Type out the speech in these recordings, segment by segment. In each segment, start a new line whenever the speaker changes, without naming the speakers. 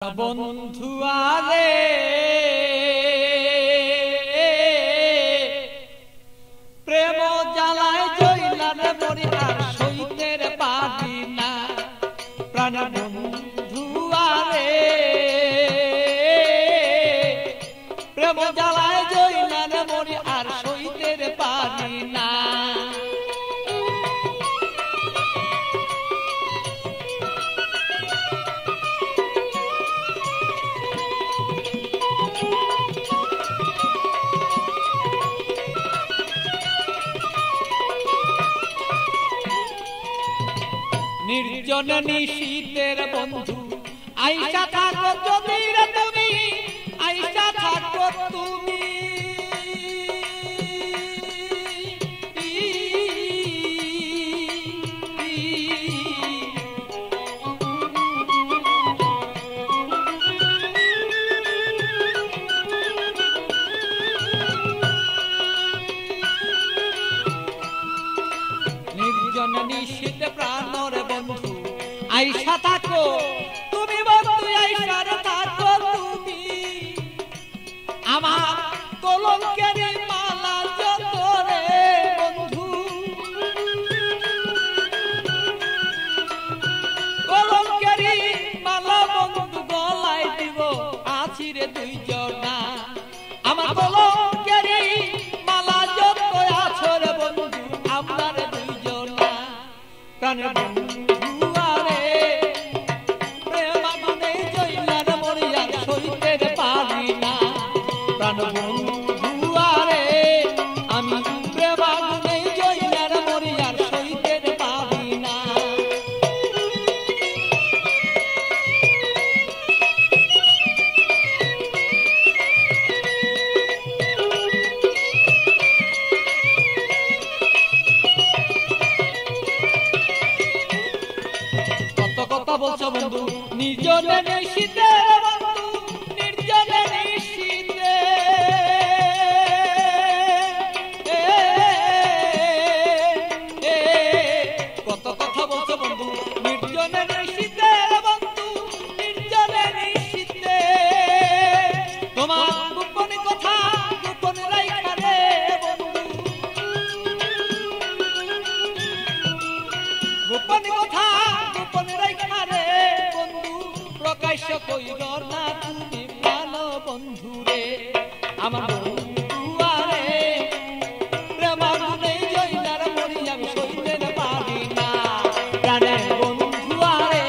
বন্ধু আরে প্রেম জ্বালায় জইলার মরি আর সইতের পারি না। প্রাণ বন্ধু আরে প্রেম জ্বালায় জইলার মরি আর সইতের পারি না। নির্জন নিশীতের বন্ধু আইসা থাকো যদি রে তুমি, আইসা থাকো তুমি। নির্জন নিশীত প্রাণর বন্ধু আইসা থাকো তুমি, বন্ধু আইসা থাকো তুমি। আমার কলঙ্কের মালা যত রে বন্ধু, কলঙ্কের মালা বন্ধু গলায় দিব আছি রে দুইজনা। আমার কলঙ্কের মালা যত আছো রে বন্ধু আমরা রে দুইজনা। প্রাণের বন্ধু বলছো বন্ধু নির্জনে নিশীতে বন্ধু, নির্জনে নিশীতে কত কথা বলছো বন্ধু নির্জনে নিশীতে বন্ধু, নির্জনে নিশীতে। তোমার গোপন কথা গোপন রাইখা রে বন্ধু, গোপন কথা গোপন রাইখা প্রকাশ কইর না তুমি প্রাণ বন্ধু রে। আমার বন্ধু আরে প্রেম আগুনে জইলার মরি আমি সইতে পারি না। প্রাণের বন্ধু আরে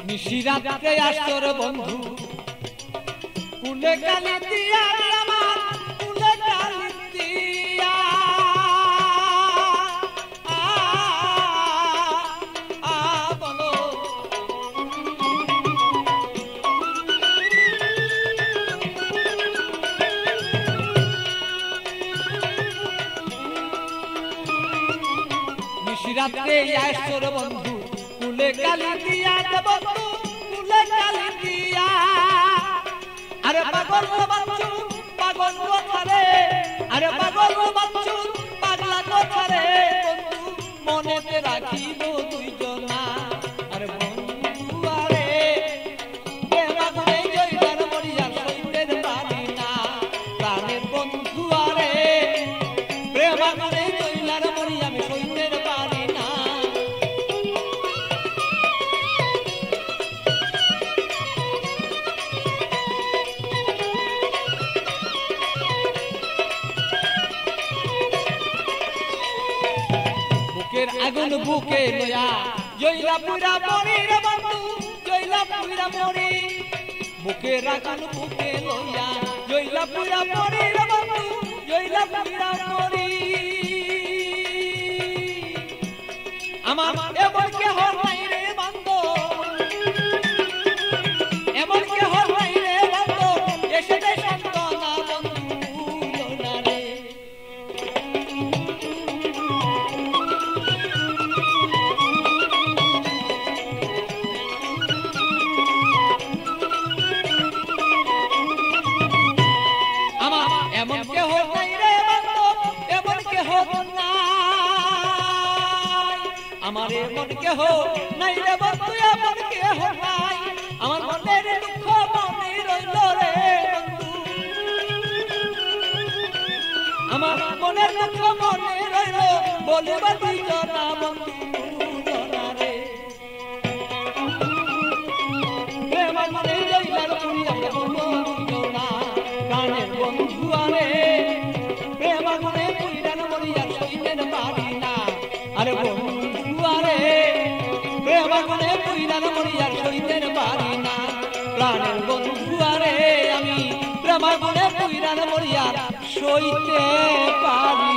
নিশিরাতে আসর বন্ধু কুলে কালি দিয়া আমার কুলে কালি দিয়া বলো নিশিরাতে আসর বন্ধু কুলে কালি দিয়া বন্ধু কুলে কালি দিয়া। আরে পাগল বাচ্চু পাগল কথারে, আরে পাগল বাচ্চু পাগলা কথারে বন্ধু মনেতে রাখিব দুইজনা। আরে বন্ধু আরে প্রেম আগুনে জইলার মরি আর সইতে পারি না। প্রাণের বন্ধু আরে প্রেম আগুনে জইলার মরি আমি সইতে পারি না। আগুন বুকে লয়া জইলা পুরা মরি রে বন্ধু, জইলা পুরা মরি। বুকের আগুন বুকে লয়া জইলা পুরা মরি রে বন্ধু, জইলা পুরা মরি। আমার এমন কেহ নাই রে বন্ধু, এমন কেহ নাই রে বন্ধু এসে দে সান্তনা বন্ধু না রে। আমারে মন কেহ নাই রে বন্ধু এমন কেহ নাই আমার মনের দুঃখ মনে রইল রে বন্ধু আমার মনের দুঃখ মনে রইল বলিবা তুই জনা বন্ধু জনা রে প্রেম মনে জইলার পুরিয়া বন্ধু জনা গানের বন্ধু আরে প্রেম মনে পুইরান মরিয়া সইতেন পারি না আরে বন্ধু আরে প্রেম মনে পুইরান মরিয়া সইতেন পারি না প্রাণের বন্ধু আরে আমি প্রেম মনে পুইরান মরিয়া সইতে পারি